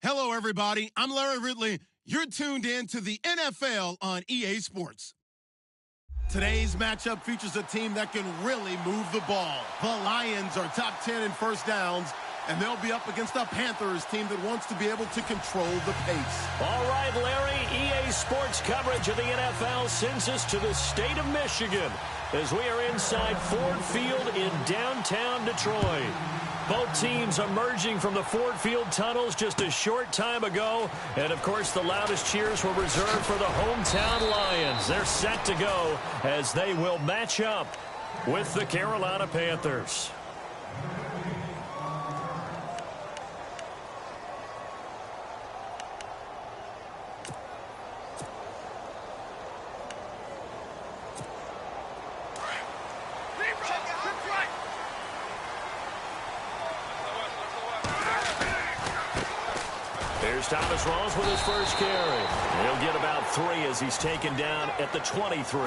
Hello, everybody. I'm Larry Ridley. You're tuned in to the NFL on EA Sports. Today's matchup features a team that can really move the ball. The Lions are top 10 in first downs, and they'll be up against a Panthers team that wants to be able to control the pace. All right, Larry, EA Sports coverage of the NFL sends us to the state of Michigan as we are inside Ford Field in downtown Detroit. Both teams emerging from the Ford Field tunnels just a short time ago. And, of course, the loudest cheers were reserved for the hometown Lions. They're set to go as they will match up with the Carolina Panthers. Here's Thomas Rawls with his first carry. He'll get about 3 as he's taken down at the 23.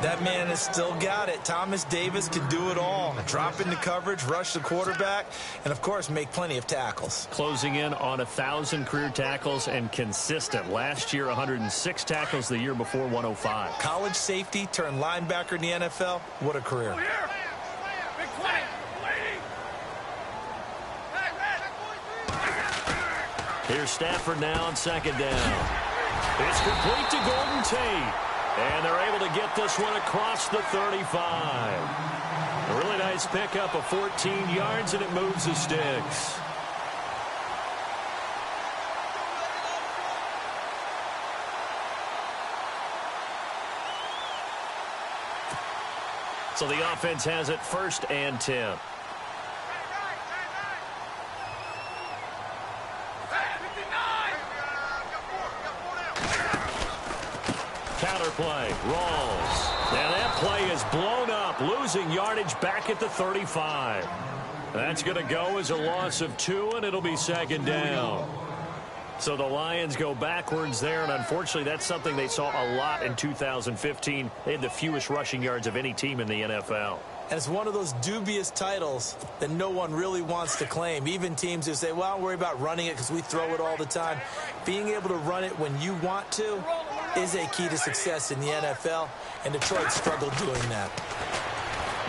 That man has still got it. Thomas Davis can do it all. Drop into coverage, rush the quarterback, and, of course, make plenty of tackles. Closing in on 1,000 career tackles and consistent. Last year, 106 tackles. The year before, 105. College safety turned linebacker in the NFL. What a career. Here's Stafford now on second down. It's complete to Golden Tate. And they're able to get this one across the 35. A really nice pickup of 14 yards, and it moves the sticks. So the offense has it 1st and 10. Counterplay, Rawls. Now that play is blown up, losing yardage back at the 35. That's going to go as a loss of 2, and it'll be second down. So the Lions go backwards there, and unfortunately that's something they saw a lot in 2015. They had the fewest rushing yards of any team in the NFL. And it's one of those dubious titles that no one really wants to claim. Even teams who say, well, don't worry about running it because we throw it all the time. Being able to run it when you want to is a key to success in the NFL, and Detroit struggled doing that.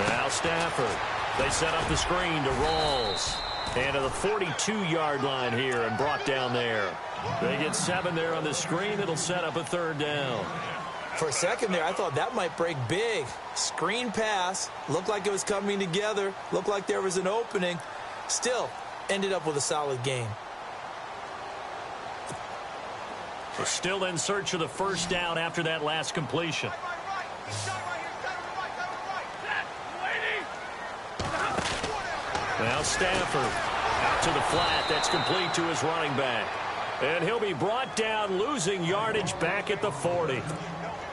Now Stafford. They set up the screen to Rawls. And to the 42-yard line here and brought down there. They get 7 there on the screen. It'll set up a 3rd down. For a second there, I thought that might break big. Screen pass. Looked like it was coming together. Looked like there was an opening. Still, ended up with a solid game. We're still in search of the 1st down after that last completion. Now Stafford out to the flat. That's complete to his running back. And he'll be brought down, losing yardage back at the 40.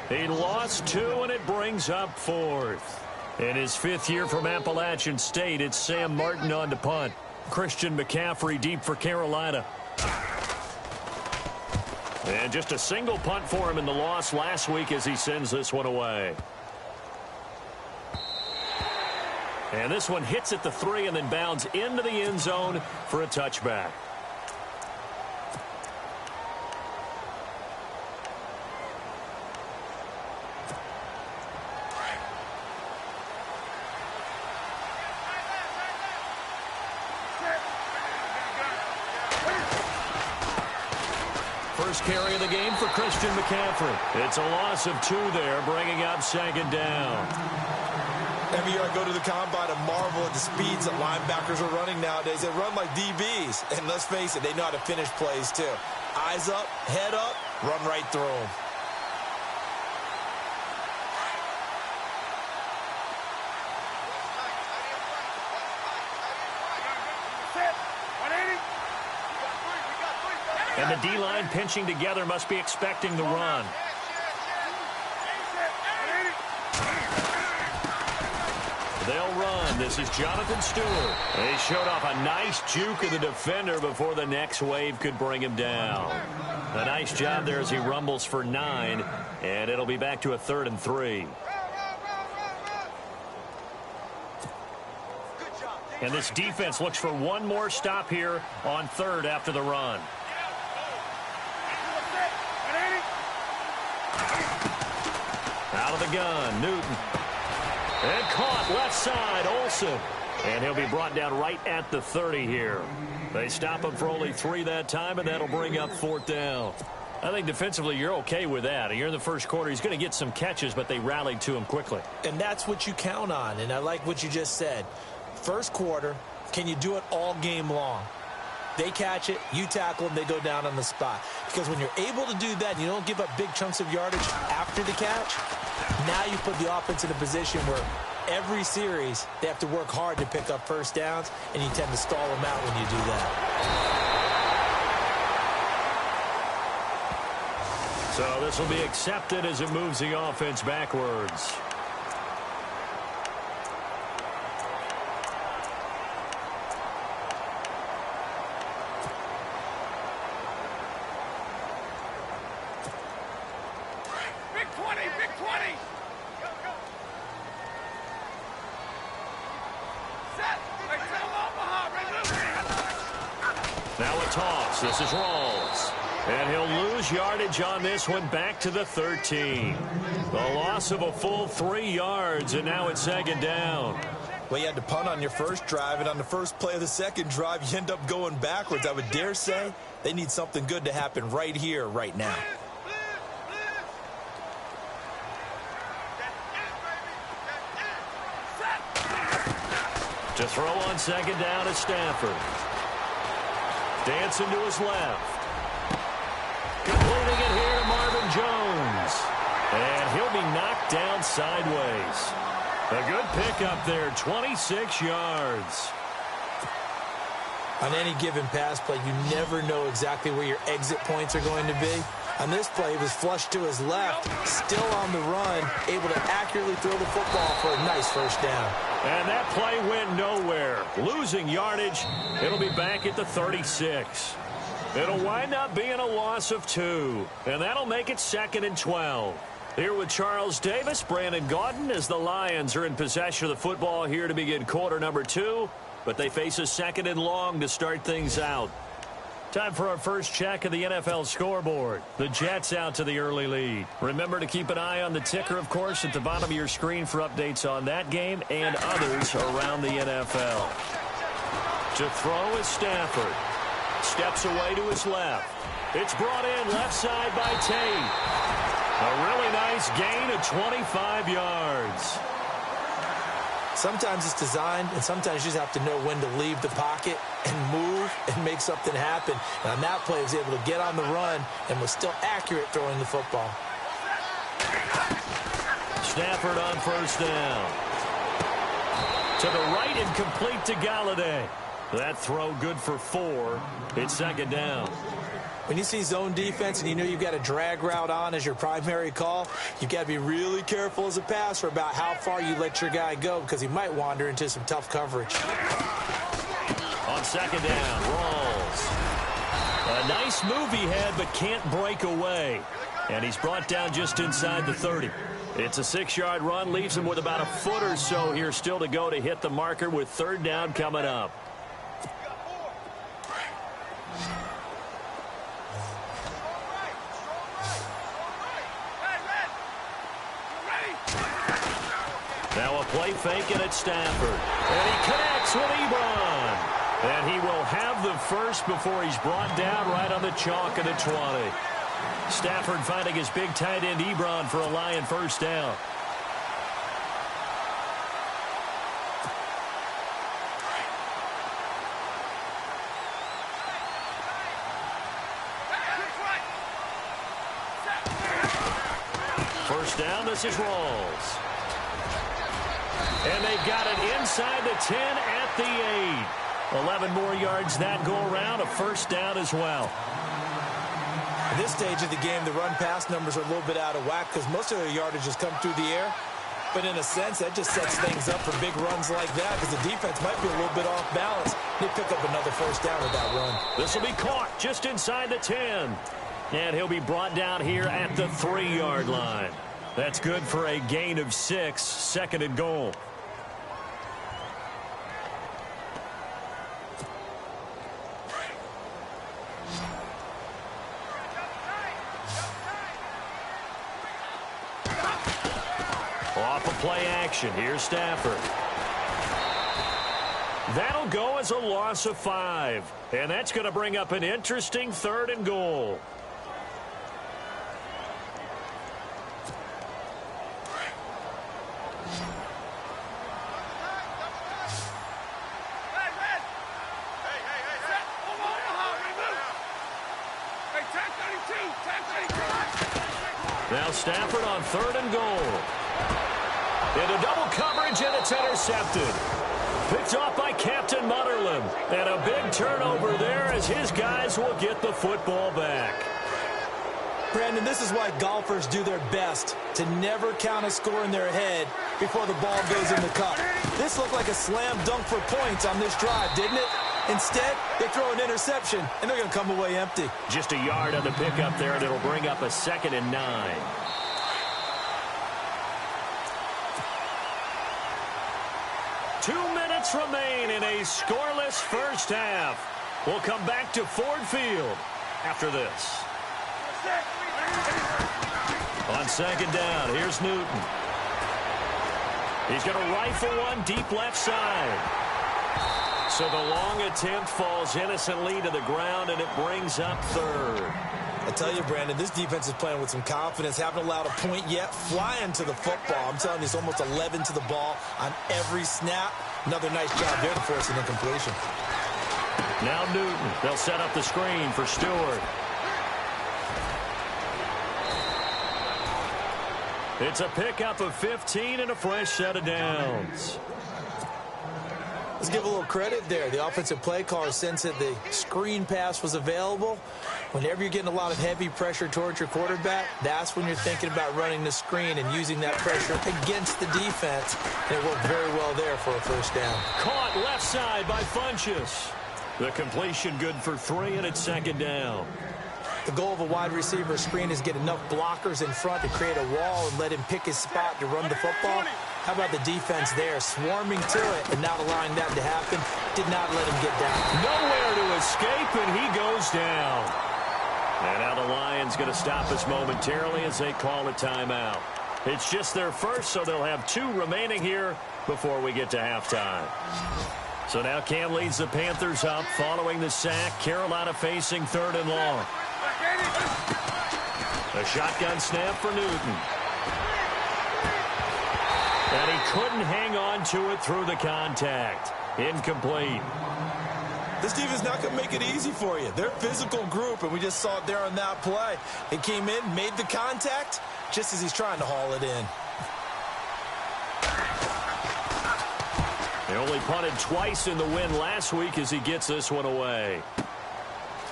He lost 2, and it brings up 4th. In his 5th year from Appalachian State, it's Sam Martin on to punt. Christian McCaffrey deep for Carolina. And just a single punt for him in the loss last week as he sends this one away. And this one hits at the 3 and then bounds into the end zone for a touchback. First carry of the game for Christian McCaffrey. It's a loss of 2 there, bringing up second down. Every year I go to the combine and marvel at the speeds that linebackers are running nowadays. They run like DBs. And let's face it, they know how to finish plays too. Eyes up, head up, run right through them. And the D-line pinching together must be expecting the run. They'll run. This is Jonathan Stewart. They showed off a nice juke of the defender before the next wave could bring him down. A nice job there as he rumbles for 9, and it'll be back to a 3rd and 3. Good job. And this defense looks for one more stop here on third after the run. Out of the gun, Newton. And caught left side, Olsen. And he'll be brought down right at the 30 here. They stop him for only 3 that time, and that'll bring up 4th down. I think defensively you're okay with that. You're in the first quarter. He's going to get some catches, but they rallied to him quickly. And that's what you count on, and I like what you just said. First quarter, can you do it all game long? They catch it, you tackle them, they go down on the spot. Because when you're able to do that and you don't give up big chunks of yardage after the catch, now you put the offense in a position where every series they have to work hard to pick up first downs, and you tend to stall them out when you do that. So this will be accepted as it moves the offense backwards. Big 20, big 20. Go, go. Set. Right, tell Omaha, right, now a toss. This is Rawls. And he'll lose yardage on this one back to the 13. The loss of a full 3 yards, and now it's 2nd down. Well, you had to punt on your first drive, and on the first play of the second drive, you end up going backwards. I would dare say they need something good to happen right here, right now. To throw on 2nd down is Stafford. Dancing to his left. Completing it here to Marvin Jones. And he'll be knocked down sideways. A good pickup there, 26 yards. On any given pass play, you never know exactly where your exit points are going to be. On this play, he was flushed to his left, still on the run, able to accurately throw the football for a nice first down. And that play went nowhere. Losing yardage, it'll be back at the 36. It'll wind up being a loss of 2, and that'll make it 2nd and 12. Here with Charles Davis, Brandon Gaudin, as the Lions are in possession of the football here to begin quarter number 2, but they face a 2nd and long to start things out. Time for our first check of the NFL scoreboard. The Jets out to the early lead. Remember to keep an eye on the ticker, of course, at the bottom of your screen for updates on that game and others around the NFL. To throw is Stafford. Steps away to his left. It's brought in left side by Tate. A really nice gain of 25 yards. Sometimes it's designed, and sometimes you just have to know when to leave the pocket and move and make something happen. And on that play, he was able to get on the run and was still accurate throwing the football. Stafford on first down. To the right and complete to Galladay. That throw good for 4. It's 2nd down. When you see zone defense and you know you've got a drag route on as your primary call, you've got to be really careful as a passer about how far you let your guy go because he might wander into some tough coverage. On 2nd down, Rawls. A nice move he had but can't break away. And he's brought down just inside the 30. It's a 6-yard run, leaves him with about a foot or so here still to go to hit the marker with 3rd down coming up. Now a play faking at Stafford. And he connects with Ebron. And he will have the first before he's brought down right on the chalk at the 20. Stafford finding his big tight end Ebron for a Lion first down. First down, this is Rawls. And they've got it inside the 10 at the 8. 11 more yards that go around, a first down as well. At this stage of the game, the run-pass numbers are a little bit out of whack because most of their yardage has come through the air. But in a sense, that just sets things up for big runs like that because the defense might be a little bit off balance. They pick up another first down with that run. This will be caught just inside the 10. And he'll be brought down here at the 3-yard line. That's good for a gain of 6, 2nd and goal. Off of play action, here's Stafford. That'll go as a loss of 5. And that's going to bring up an interesting 3rd and goal. Now Stafford on 3rd and goal. Into double coverage, and it's intercepted. Picked off by Captain Mutterland. And a big turnover there as his guys will get the football back. Brandon, this is why golfers do their best to never count a score in their head before the ball goes in the cup. This looked like a slam dunk for points on this drive, didn't it? Instead, they throw an interception, and they're going to come away empty. Just a yard on the pickup there, and it'll bring up a 2nd and 9. Two minutes remain in a scoreless first half. We'll come back to Ford Field after this. On 2nd down, here's Newton. He's going to rifle one deep left side. So the long attempt falls innocently to the ground, and it brings up 3rd. I tell you, Brandon, this defense is playing with some confidence. Haven't allowed a point yet. Flying to the football. I'm telling you, it's almost 11 to the ball on every snap. Another nice job there to force an incompletion. Now Newton. They'll set up the screen for Stewart. It's a pickup of 15 and a fresh set of downs. Let's give a little credit there. The offensive play caller sensed that the screen pass was available. Whenever you're getting a lot of heavy pressure towards your quarterback, that's when you're thinking about running the screen and using that pressure against the defense. And it worked very well there for a first down. Caught left side by Funchess. The completion good for 3, and it's 2nd down. The goal of a wide receiver screen is get enough blockers in front to create a wall and let him pick his spot to run the football. How about the defense there, swarming to it and not allowing that to happen? Did not let him get down. Nowhere to escape, and he goes down. And now the Lions going to stop us momentarily as they call a timeout. It's just their first, so they'll have 2 remaining here before we get to halftime. So now Cam leads the Panthers up following the sack. Carolina facing 3rd and long. A shotgun snap for Newton. And he couldn't hang on to it through the contact. Incomplete. This defense is not going to make it easy for you. They're a physical group, and we just saw it there on that play. It came in, made the contact, just as he's trying to haul it in. They only punted twice in the win last week as he gets this one away.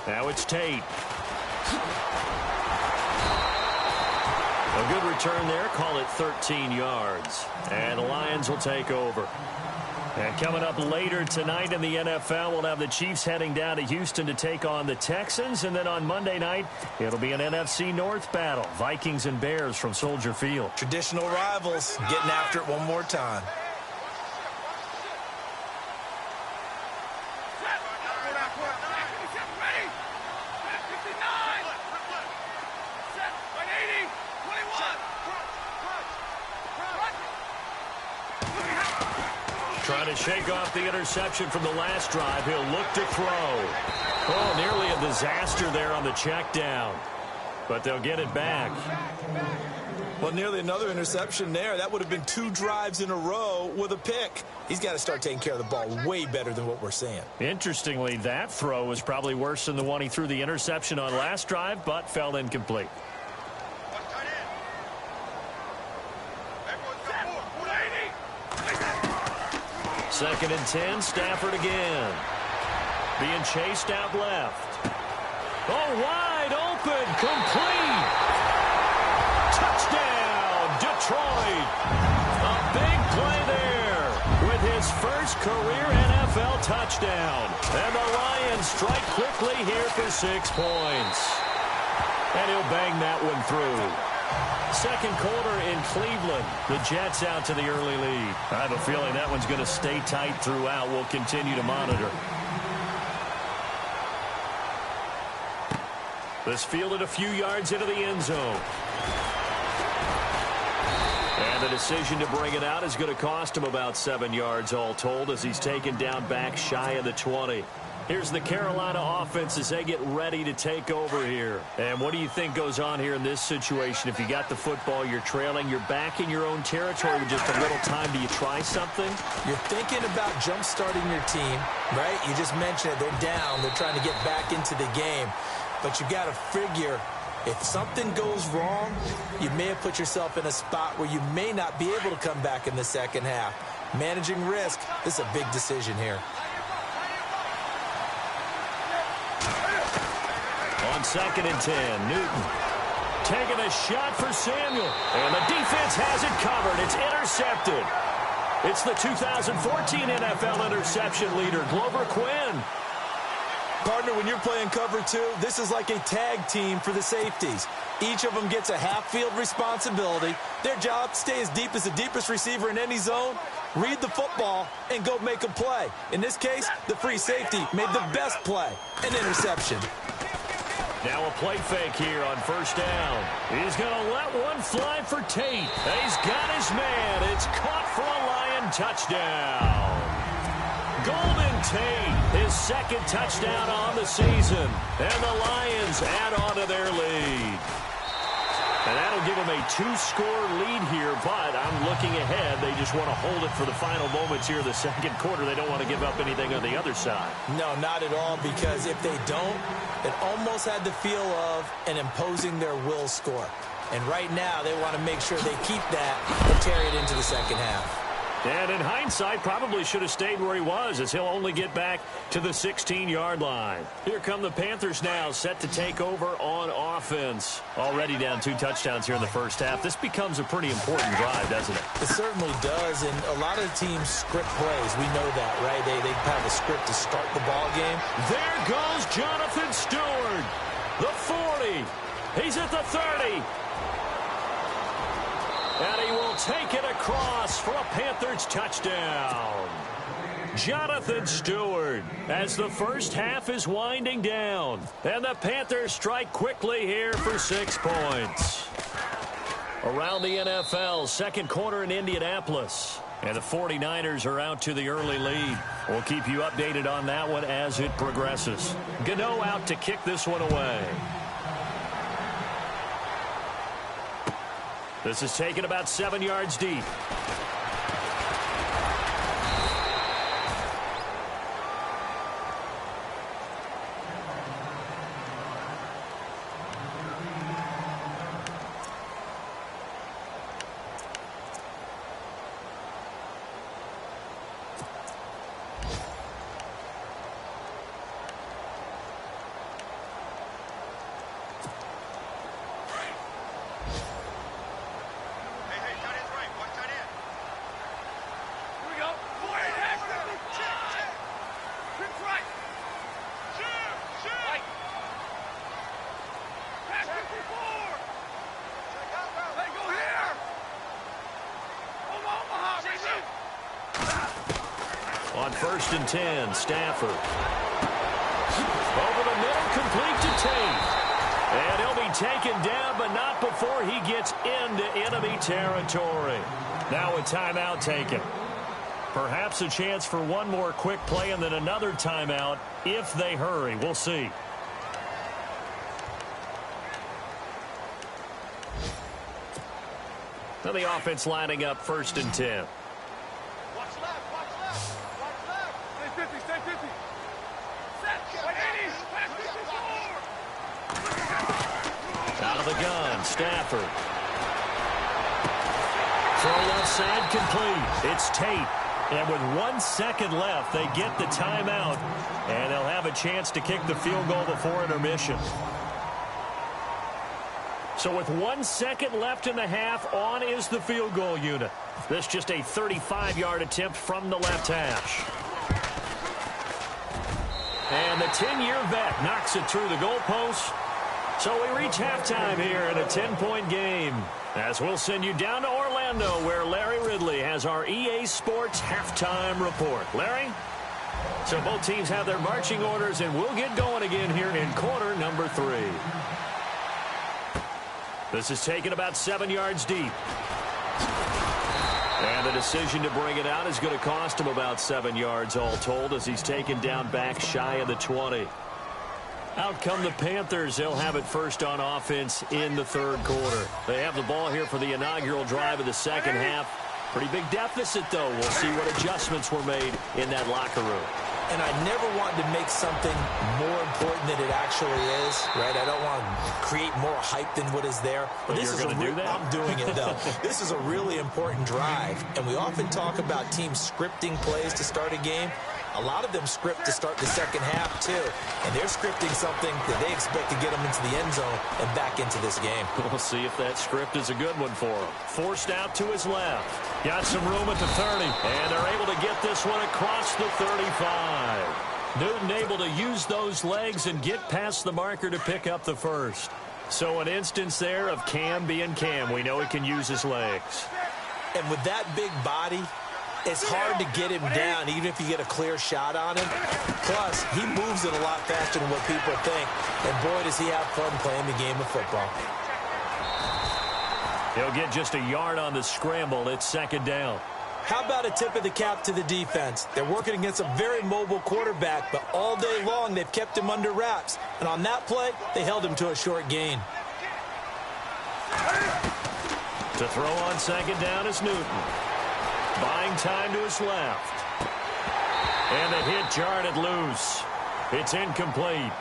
Now it's Tate. A good return there. Call it 13 yards. And the Lions will take over. And coming up later tonight in the NFL, we'll have the Chiefs heading down to Houston to take on the Texans. And then on Monday night, it'll be an NFC North battle. Vikings and Bears from Soldier Field. Traditional rivals getting after it one more time. Trying to shake off the interception from the last drive. He'll look to throw. Oh, nearly a disaster there on the check down. But they'll get it back. Well, nearly another interception there. That would have been 2 drives in a row with a pick. He's got to start taking care of the ball way better than what we're seeing. Interestingly, that throw was probably worse than the one he threw the interception on last drive, but fell incomplete. 2nd and 10, Stafford again. Being chased out left. Oh, wide open, complete. Touchdown, Detroit. A big play there with his first career NFL touchdown. And the Lions strike quickly here for 6 points. And he'll bang that one through. Second quarter in Cleveland. The Jets out to the early lead. I have a feeling that one's going to stay tight throughout. We'll continue to monitor. This fielded a few yards into the end zone. And the decision to bring it out is going to cost him about 7 yards all told as he's taken down back shy of the 20. Here's the Carolina offense as they get ready to take over here. And what do you think goes on here in this situation? If you got the football, you're trailing, you're back in your own territory with just a little time. Do you try something? You're thinking about jump-starting your team, right? You just mentioned it. They're down. They're trying to get back into the game. But you got to figure, if something goes wrong, you may have put yourself in a spot where you may not be able to come back in the second half. Managing risk, this is a big decision here. On 2nd and 10, Newton taking a shot for Samuel. And the defense has it covered. It's intercepted. It's the 2014 NFL interception leader, Glover Quinn. Partner, when you're playing cover 2, this is like a tag team for the safeties. Each of them gets a half-field responsibility. Their job, stay as deep as the deepest receiver in any zone, read the football, and go make a play. In this case, the free safety made the best play, an interception. Now a play fake here on 1st down. He's going to let one fly for Tate. He's got his man. It's caught for a Lion touchdown. Golden Tate, his 2nd touchdown on the season. And the Lions add on to their lead. And that'll give them a 2-score lead here, but I'm looking ahead. They just want to hold it for the final moments here in the 2nd quarter. They don't want to give up anything on the other side. No, not at all, because if they don't, it almost had the feel of an imposing their will score. And right now, they want to make sure they keep that and carry it into the 2nd half. And in hindsight, probably should have stayed where he was, as he'll only get back to the 16-yard line. Here come the Panthers now, set to take over on offense. Already down 2 touchdowns here in the 1st half. This becomes a pretty important drive, doesn't it? It certainly does, and a lot of teams script plays. We know that, right? They have a script to start the ball game. There goes Jonathan Stewart. The 40. He's at the 30. And he will take it across for a Panthers touchdown. Jonathan Stewart, as the 1st half is winding down. And the Panthers strike quickly here for 6 points. Around the NFL, 2nd quarter in Indianapolis. And the 49ers are out to the early lead. We'll keep you updated on that one as it progresses. Gano out to kick this one away. This is taken about 7 yards deep. On 1st and 10, Stafford. Over the middle, complete to Tate. And he'll be taken down, but not before he gets into enemy territory. Now a timeout taken. Perhaps a chance for one more quick play and then another timeout if they hurry. We'll see. Now the offense lining up 1st and 10. Out of the gun, Stafford. Throw left side complete. It's Tate. And with 1 second left, they get the timeout. And they'll have a chance to kick the field goal before intermission. So with 1 second left in the half, on is the field goal unit. This just a 35-yard attempt from the left hash. And the 10-year vet knocks it through the goalpost. So we reach halftime here in a 10-point game. As we'll send you down to Orlando, where Larry Ridley has our EA Sports halftime report. Larry? So both teams have their marching orders, and we'll get going again here in quarter number 3. This is taken about 7 yards deep. And the decision to bring it out is going to cost him about 7 yards all told as he's taken down back shy of the 20. Out come the Panthers. They'll have it first on offense in the third quarter. They have the ball here for the inaugural drive of the second half. Pretty big deficit, though. We'll see what adjustments were made in that locker room. And I never wanted to make something more important than it actually is, right? I don't want to create more hype than what is there. But this is going to do that? I'm doing it, though. This is a really important drive. And we often talk about teams scripting plays to start a game. A lot of them script to start the second half, too. And they're scripting something that they expect to get them into the end zone and back into this game. We'll see if that script is a good one for him. Forced out to his left. Got some room at the 30. And they're able to get this one across the 35. Newton able to use those legs and get past the marker to pick up the first. So an instance there of Cam being Cam. We know he can use his legs. And with that big body, it's hard to get him down, even if you get a clear shot on him. Plus, he moves it a lot faster than what people think. And boy, does he have fun playing the game of football. He'll get just a yard on the scramble. It's second down. How about a tip of the cap to the defense? They're working against a very mobile quarterback, but all day long they've kept him under wraps. And on that play, they held him to a short gain. To throw on second down is Newton. Buying time to his left. And the hit jarred loose. It's incomplete.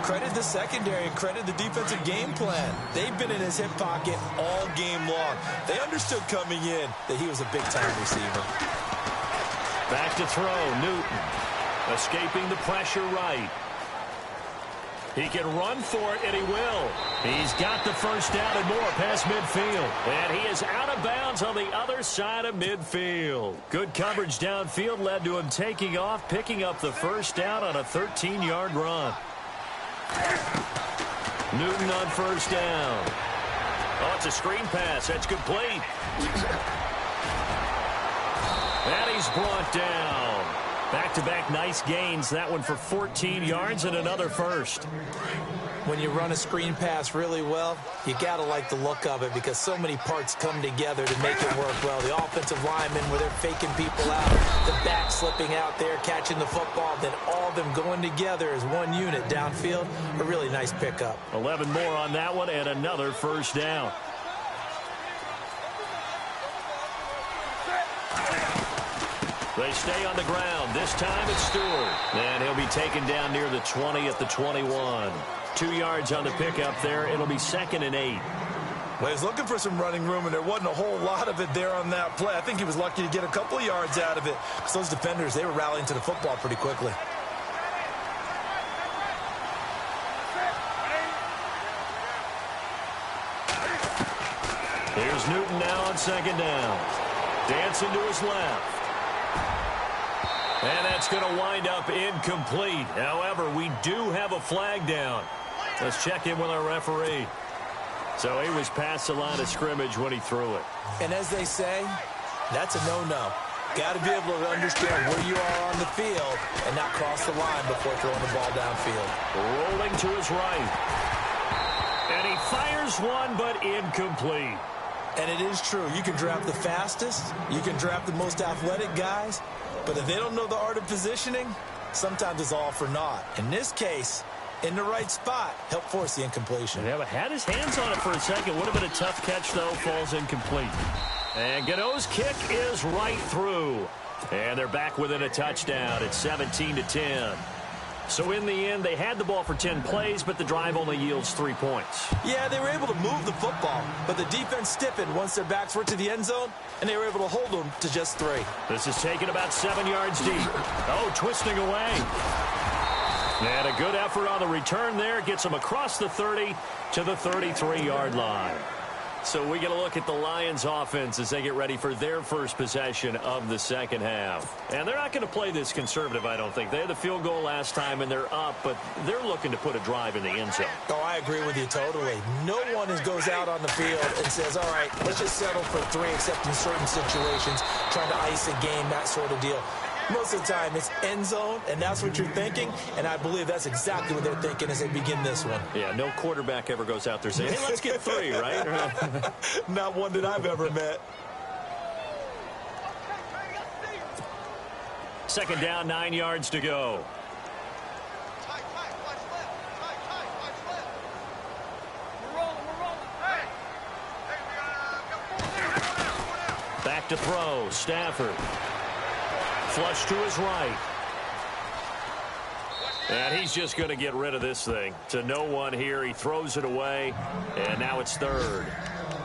Credit the secondary and credit the defensive game plan. They've been in his hip pocket all game long. They understood coming in that he was a big-time receiver. Back to throw, Newton. Escaping the pressure right. He can run for it, and he will. He's got the first down and more past midfield. And he is out of bounds on the other side of midfield. Good coverage downfield led to him taking off, picking up the first down on a 13-yard run. Newton on first down. Oh, it's a screen pass. That's complete. And he's brought down. Back-to-back nice gains. That one for 14 yards and another first. When you run a screen pass really well, you got to like the look of it because so many parts come together to make it work well. The offensive linemen, where they're faking people out, the back slipping out there, catching the football, then all of them going together as one unit downfield. A really nice pickup. 11 more on that one and another first down. They stay on the ground. This time it's Stewart. And he'll be taken down near the 20 at the 21. 2 yards on the pickup there. It'll be 2nd and 8. Well, he was looking for some running room, and there wasn't a whole lot of it there on that play. I think he was lucky to get a couple of yards out of it. Because those defenders, they were rallying to the football pretty quickly. Here's Newton now on second down. Dancing to his left. And that's going to wind up incomplete. However, we do have a flag down. Let's check in with our referee. So he was past the line of scrimmage when he threw it. And as they say, that's a no-no. Got to be able to understand where you are on the field and not cross the line before throwing the ball downfield. Rolling to his right. And he fires one, but incomplete. And it is true. You can draft the fastest. You can draft the most athletic guys. But if they don't know the art of positioning, sometimes it's all for naught. In this case, in the right spot, help force the incompletion. Yeah, but had his hands on it for a second. Would have been a tough catch, though. Falls incomplete. And Gano's kick is right through. And they're back within a touchdown. It's 17-10. So in the end, they had the ball for 10 plays, but the drive only yields 3 points. Yeah, they were able to move the football, but the defense stiffened once their backs were to the end zone, and they were able to hold them to just 3. This is taken about 7 yards deep. Oh, twisting away. And a good effort on the return there. Gets them across the 30 to the 33-yard line. So we get a look at the Lions offense as they get ready for their first possession of the second half. And they're not going to play this conservative, I don't think. They had the field goal last time, and they're up, but they're looking to put a drive in the end zone. Oh, I agree with you totally. No one goes out on the field and says, all right, let's just settle for 3, except in certain situations, trying to ice a game, that sort of deal. Most of the time, it's end zone, and that's what you're thinking, and I believe that's exactly what they're thinking as they begin this one. Yeah, no quarterback ever goes out there saying, hey, let's get 3, right? Not one that I've ever met. Second down, 9 yards to go. Back to throw. Stafford. Flush to his right. And he's just going to get rid of this thing. To no one here. He throws it away. And now it's third.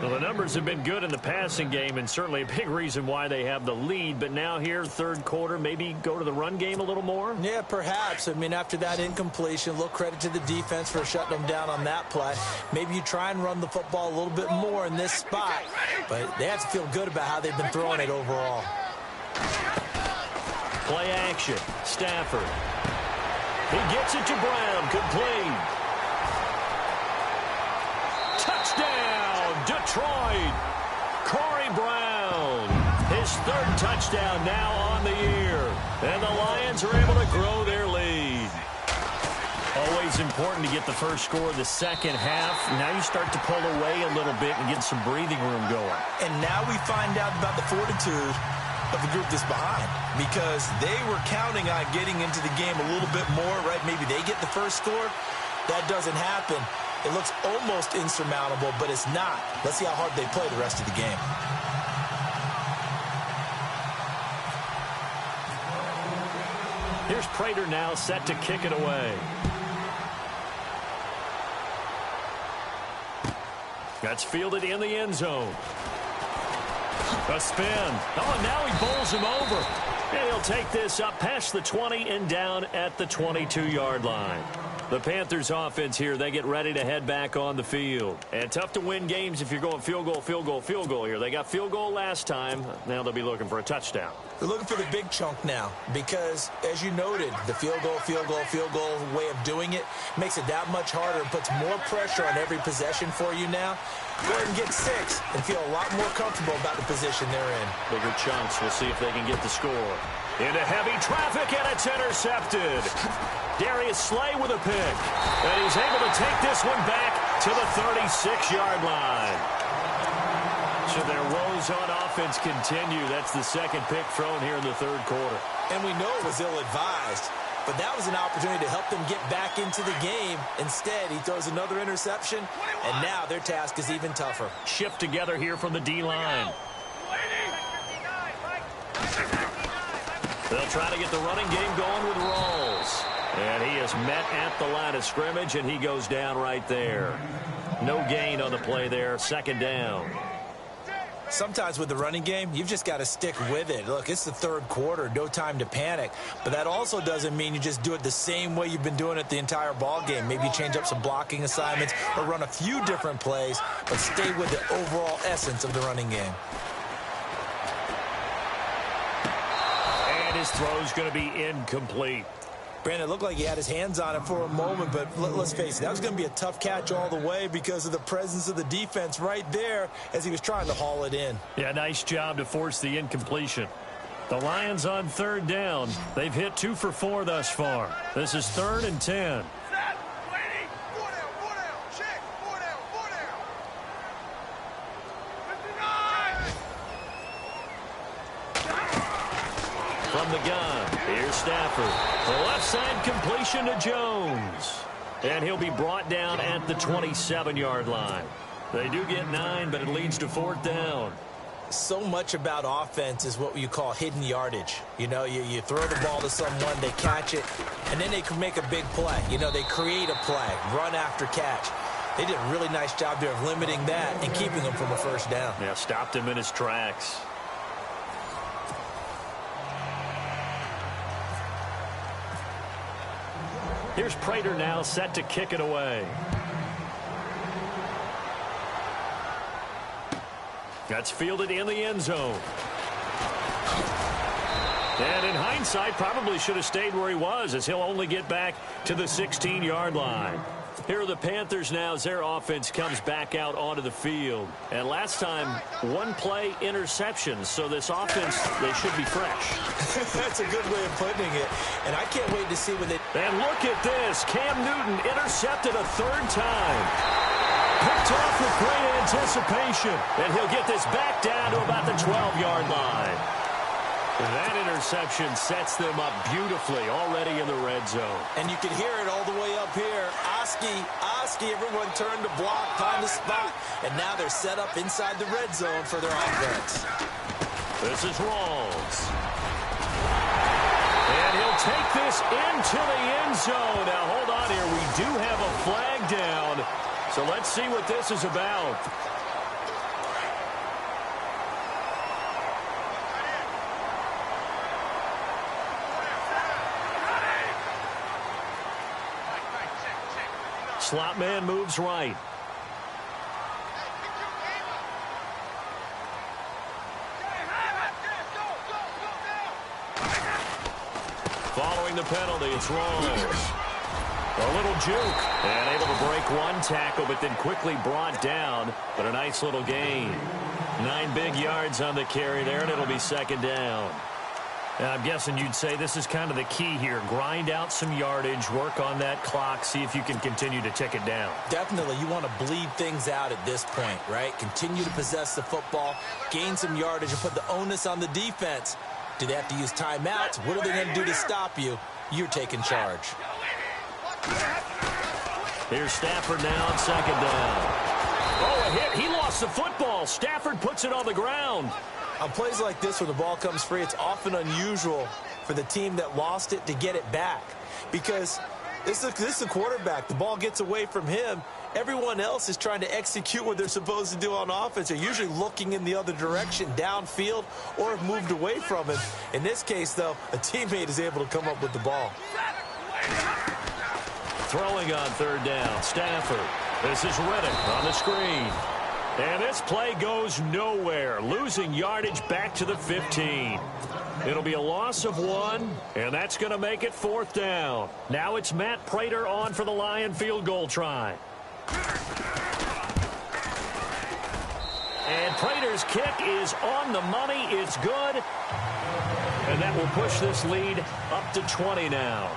Well, the numbers have been good in the passing game, and certainly a big reason why they have the lead. But now here, third quarter, maybe go to the run game a little more? Yeah, perhaps. I mean, after that incompletion, a little credit to the defense for shutting them down on that play. Maybe you try and run the football a little bit more in this spot. But they have to feel good about how they've been throwing it overall. Play action. Stafford. He gets it to Brown. Complete. Touchdown, Detroit. Corey Brown. His third touchdown now on the year. And the Lions are able to grow their lead. Always important to get the first score of the second half. Now you start to pull away a little bit and get some breathing room going. And now we find out about the fortitude of the group that's behind, because they were counting on getting into the game a little bit more, right? Maybe they get the first score. That doesn't happen. It looks almost insurmountable, but it's not. Let's see how hard they play the rest of the game. Here's Prater now set to kick it away. That's fielded in the end zone. A spin. Oh, and now he bowls him over. And he'll take this up past the 20 and down at the 22-yard line. The Panthers offense here, they get ready to head back on the field. And tough to win games if you're going field goal, field goal, field goal here. They got field goal last time. Now they'll be looking for a touchdown. They're looking for the big chunk now because, as you noted, the field goal way of doing it makes it that much harder and puts more pressure on every possession for you now. Go ahead and get 6 and feel a lot more comfortable about the position they're in. Bigger chunks. We'll see if they can get the score. Into heavy traffic, and it's intercepted. Darius Slay with a pick. And he's able to take this one back to the 36-yard line. So their woes on offense continue. That's the second pick thrown here in the third quarter. And we know it was ill-advised, but that was an opportunity to help them get back into the game. Instead, he throws another interception, and now their task is even tougher. Shift together here from the D-line. They'll try to get the running game going with Rawls. And he is met at the line of scrimmage, and he goes down right there. No gain on the play there. Second down. Sometimes with the running game, you've just got to stick with it. Look, it's the third quarter, no time to panic. But that also doesn't mean you just do it the same way you've been doing it the entire ball game. Maybe change up some blocking assignments or run a few different plays, but stay with the overall essence of the running game. And his throw's going to be incomplete. Brandon, it looked like he had his hands on it for a moment, but let's face it, that was going to be a tough catch all the way because of the presence of the defense right there as he was trying to haul it in. Yeah, nice job to force the incompletion. The Lions on third down. They've hit 2 for 4 thus far. This is 3rd and 10. From the gun, here's Stafford. The left side completion to Jones. And he'll be brought down at the 27-yard line. They do get 9, but it leads to 4th down. So much about offense is what you call hidden yardage. You know, you throw the ball to someone, they catch it, and then they can make a big play. You know, they create a play, run after catch. They did a really nice job there of limiting that and keeping him from a first down. Yeah, stopped him in his tracks. Here's Prater now set to kick it away. That's fielded in the end zone. And in hindsight, probably should have stayed where he was, as he'll only get back to the 16-yard line. Here are the Panthers now as their offense comes back out onto the field. And last time, 1-play interceptions. So this offense, they should be fresh. That's a good way of putting it. And I can't wait to see when they... And look at this. Cam Newton intercepted a 3rd time. Picked off with great anticipation. And he'll get this back down to about the 12-yard line. That interception sets them up beautifully already in the red zone. And you can hear it all the way up here. Oski, everyone turned to block, find the spot, and now they're set up inside the red zone for their offense. This is Rawls. And he'll take this into the end zone. Now, hold on here. We do have a flag down. So let's see what this is about. Slot man moves right. Following the penalty, it's Rawls. A little juke. And able to break one tackle, but then quickly brought down. But a nice little gain. 9 big yards on the carry there, and it'll be second down. I'm guessing you'd say this is kind of the key here. Grind out some yardage, work on that clock, see if you can continue to tick it down. Definitely. You want to bleed things out at this point, right? Continue to possess the football, gain some yardage, and put the onus on the defense. Do they have to use timeouts? What are they going to do to stop you? You're taking charge. Here's Stafford now on second down. Oh, a hit. He lost the football. Stafford puts it on the ground. On plays like this where the ball comes free, it's often unusual for the team that lost it to get it back. Because this is the quarterback. The ball gets away from him. Everyone else is trying to execute what they're supposed to do on offense. They're usually looking in the other direction, downfield, or have moved away from him. In this case, though, a teammate is able to come up with the ball. Throwing on third down, Stafford. This is Riddick on the screen. And this play goes nowhere, losing yardage back to the 15. It'll be a loss of 1, and that's going to make it fourth down. Now it's Matt Prater on for the Lion field goal try. And Prater's kick is on the money. It's good. And that will push this lead up to 20 now.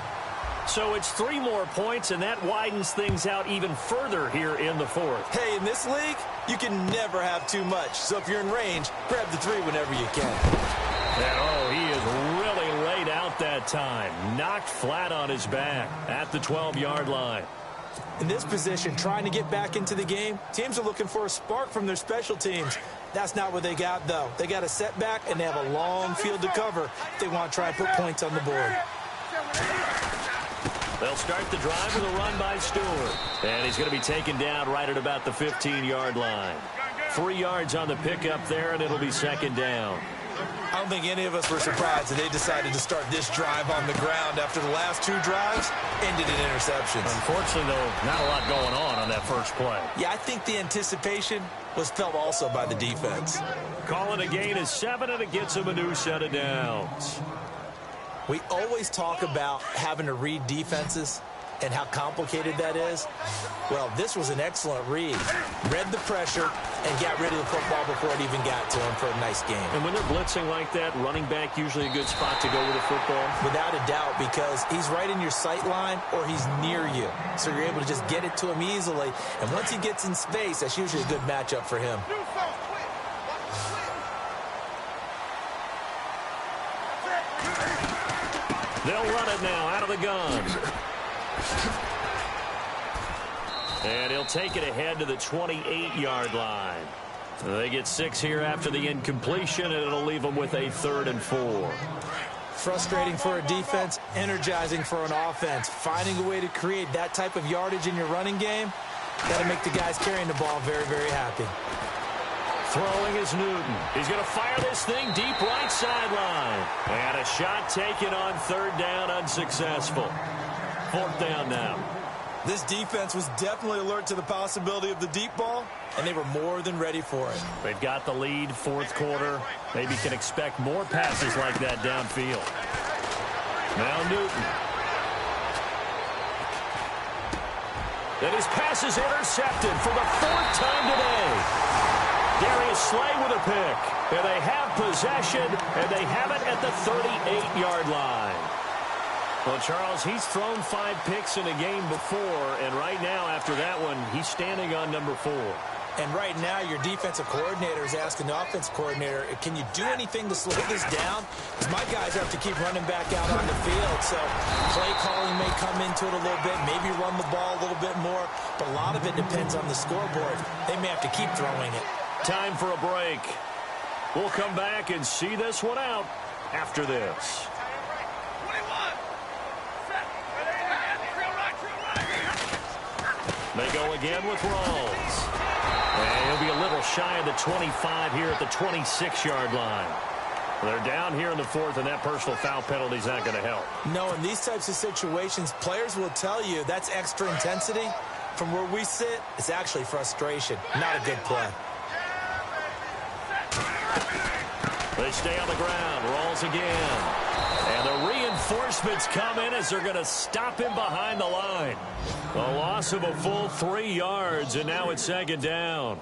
So it's 3 more points, and that widens things out even further here in the fourth. Hey, in this league, you can never have too much. So if you're in range, grab the 3 whenever you can. And, oh, he is really laid out that time. Knocked flat on his back at the 12-yard line. In this position, trying to get back into the game, teams are looking for a spark from their special teams. That's not what they got, though. They got a setback, and they have a long field to cover if they want to try and put points on the board. They'll start the drive with a run by Stewart. And he's going to be taken down right at about the 15-yard line. 3 yards on the pickup there, and it'll be second down. I don't think any of us were surprised that they decided to start this drive on the ground after the last 2 drives ended in interceptions. Unfortunately, though, not a lot going on that first play. Yeah, I think the anticipation was felt also by the defense. Calling a gain is 7, and it gets him a new set of downs. We always talk about having to read defenses and how complicated that is. Well, this was an excellent read. Read the pressure and got rid of the football before it even got to him for a nice game. And when they're blitzing like that, running back usually a good spot to go with the football? Without a doubt, because he's right in your sight line or he's near you. So you're able to just get it to him easily. And once he gets in space, that's usually a good matchup for him. They'll run it now out of the gun. And he'll take it ahead to the 28-yard line. They get 6 here after the incompletion, and it'll leave them with a 3rd and 4. Frustrating for a defense, energizing for an offense. Finding a way to create that type of yardage in your running game, that'll make the guys carrying the ball very, very happy. Throwing is Newton. He's going to fire this thing deep right sideline. And a shot taken on 3rd down, unsuccessful. 4th down now. This defense was definitely alert to the possibility of the deep ball, and they were more than ready for it. They've got the lead, 4th quarter. Maybe can expect more passes like that downfield. Now Newton. And his pass is intercepted for the 4th time today. Darius Slay with a pick. And they have possession, and they have it at the 38-yard line. Well, Charles, he's thrown 5 picks in a game before, and right now, after that one, he's standing on number 4. And right now, your defensive coordinator is asking the offensive coordinator, can you do anything to slow this down? Because my guys have to keep running back out on the field. So play calling may come into it a little bit, maybe run the ball a little bit more. But a lot of it depends on the scoreboard. They may have to keep throwing it. Time for a break. We'll come back and see this one out after this. They go again with Rawls. And he'll be a little shy of the 25 here at the 26-yard line. They're down here in the fourth, and that personal foul penalty is not going to help. No, in these types of situations, players will tell you that's extra intensity. From where we sit, it's actually frustration. Not a good play. They stay on the ground. Rawls again. And the reinforcements come in as they're going to stop him behind the line. A loss of a full 3 yards, and now it's second down.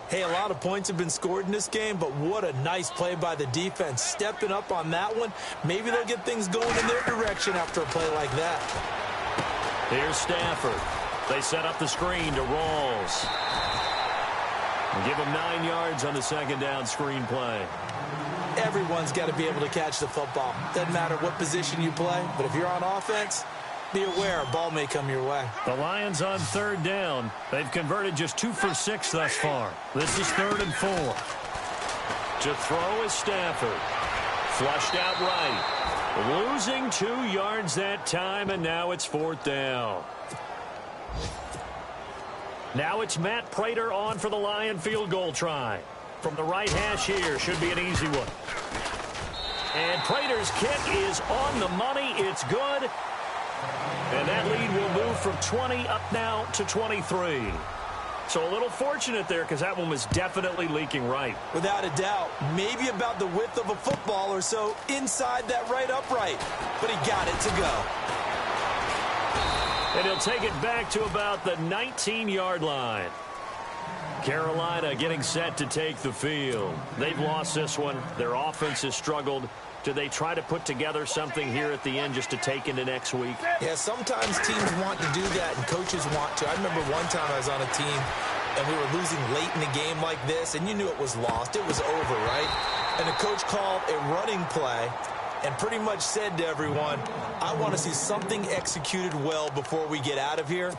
Hey, a lot of points have been scored in this game, but what a nice play by the defense. Stepping up on that one, maybe they'll get things going in their direction after a play like that. Here's Stafford. They set up the screen to Rawls. Give him 9 yards on the second down screen play. Everyone's got to be able to catch the football. Doesn't matter what position you play, but if you're on offense, be aware a ball may come your way. The Lions on third down. They've converted just 2 for 6 thus far. This is 3rd and 4. To throw is Stafford. Flushed out right. Losing 2 yards that time, and now it's 4th down. Now it's Matt Prater on for the Lion field goal try. From the right hash here, should be an easy one. And Prater's kick is on the money. It's good. And that lead will move from 20 up now to 23. So a little fortunate there because that one was definitely leaking right. Without a doubt, maybe about the width of a football or so inside that right upright. But he got it to go. And he'll take it back to about the 19-yard line. Carolina getting set to take the field. They've lost this one. Their offense has struggled. Do they try to put together something here at the end just to take into next week? Yeah, sometimes teams want to do that and coaches want to. I remember one time I was on a team and we were losing late in a game like this, and you knew it was lost. It was over, right? And the coach called a running play and pretty much said to everyone, I want to see something executed well before we get out of here.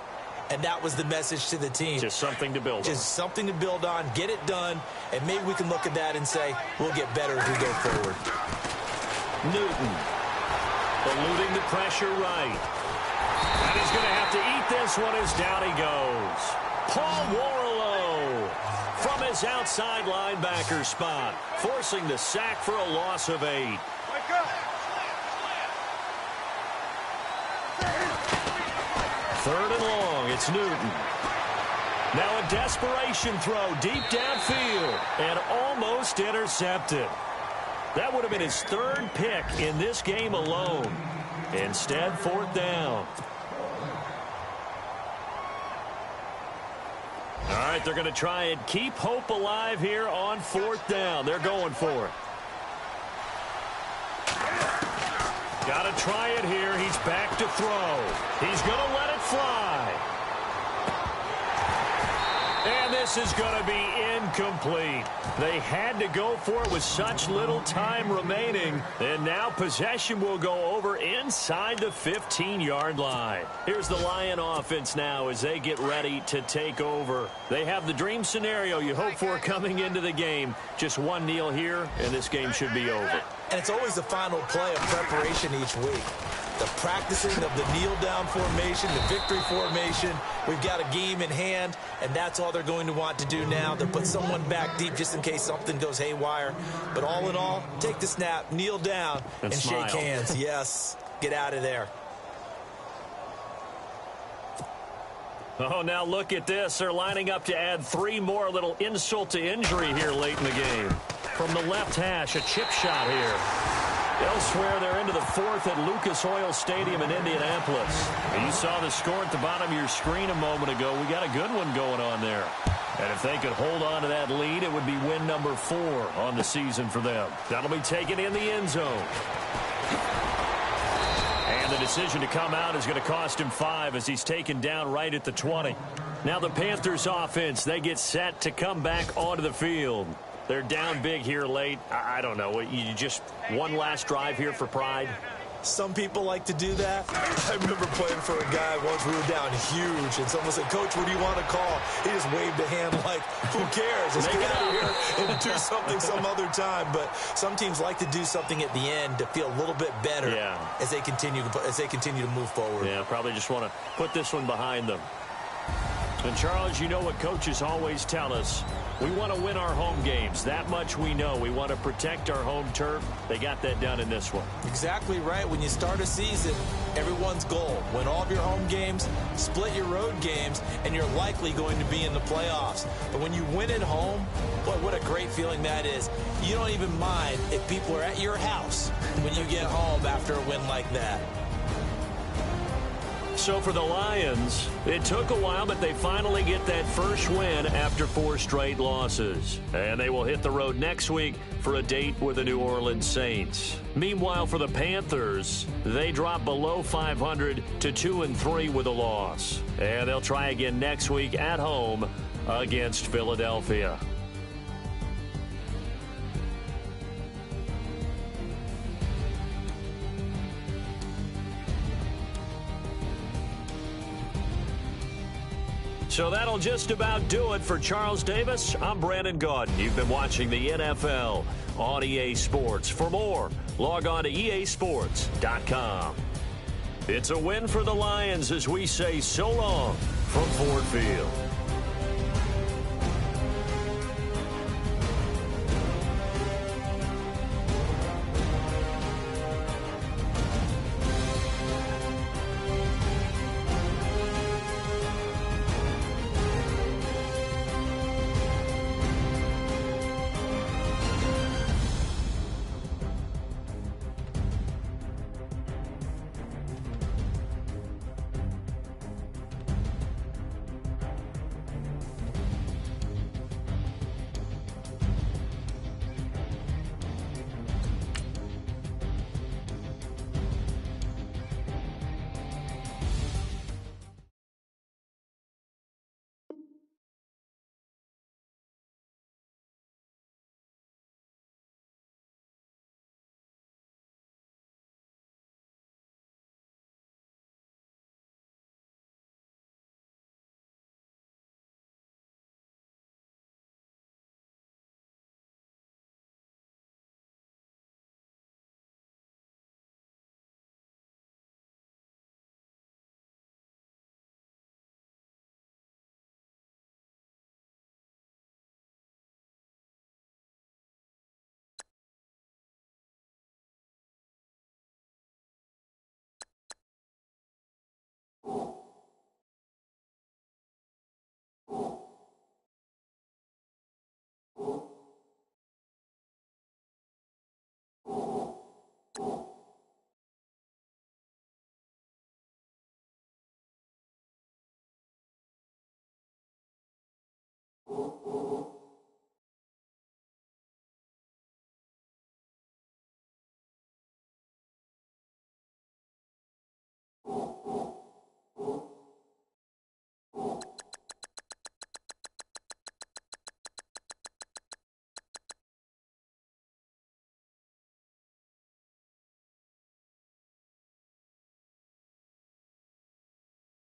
And that was the message to the team. Just something to build on. Just something to build on, get it done, and maybe we can look at that and say, we'll get better as we go forward. Newton, eluding the pressure right. And he's going to have to eat this one as down he goes. Paul Warlow from his outside linebacker spot, forcing the sack for a loss of 8. 3rd and long, it's Newton. Now a desperation throw deep downfield and almost intercepted. That would have been his 3rd pick in this game alone. Instead, 4th down. All right, they're going to try and keep hope alive here on 4th down. They're going for it. Got to try it here. He's back to throw. He's going to let it fly. And this is going to be incomplete. They had to go for it with such little time remaining. And now possession will go over inside the 15-yard line. Here's the Lion offense now as they get ready to take over. They have the dream scenario you hope for coming into the game. Just one kneel here, and this game should be over. And it's always the final play of preparation each week. The practicing of the kneel-down formation, the victory formation. We've got a game in hand, and that's all they're going to want to do now. They'll put someone back deep just in case something goes haywire. But all in all, take the snap, kneel down, and shake hands. Yes, get out of there. Oh, now look at this. They're lining up to add 3 more, a little insult to injury here late in the game. From the left hash, a chip shot here. Elsewhere, they're into the 4th at Lucas Oil Stadium in Indianapolis. And you saw the score at the bottom of your screen a moment ago. We got a good one going on there. And if they could hold on to that lead, it would be win number 4 on the season for them. That'll be taken in the end zone. And the decision to come out is going to cost him 5 as he's taken down right at the 20. Now the Panthers offense, they get set to come back onto the field. They're down big here late. I don't know. You just one last drive here for pride? Some people like to do that. I remember playing for a guy once. We were down huge, and someone said, "Coach, what do you want to call?" He just waved a hand like, who cares? Let's get out of here and do something some other time. But some teams like to do something at the end to feel a little bit better as they continue to move forward. Yeah, probably just want to put this one behind them. And, Charles, you know what coaches always tell us. We want to win our home games. That much we know. We want to protect our home turf. They got that done in this one. Exactly right. When you start a season, everyone's goal: win all of your home games, split your road games, and you're likely going to be in the playoffs. But when you win at home, boy, what a great feeling that is. You don't even mind if people are at your house when you get home after a win like that. So for the Lions, it took a while, but they finally get that first win after 4 straight losses. And they will hit the road next week for a date with the New Orleans Saints. Meanwhile, for the Panthers, they drop below 500 to 2-3 with a loss. And they'll try again next week at home against Philadelphia. So that'll just about do it for Charles Davis. I'm Brandon Gaudin. You've been watching the NFL on EA Sports. For more, log on to easports.com. It's a win for the Lions as we say so long from Ford Field.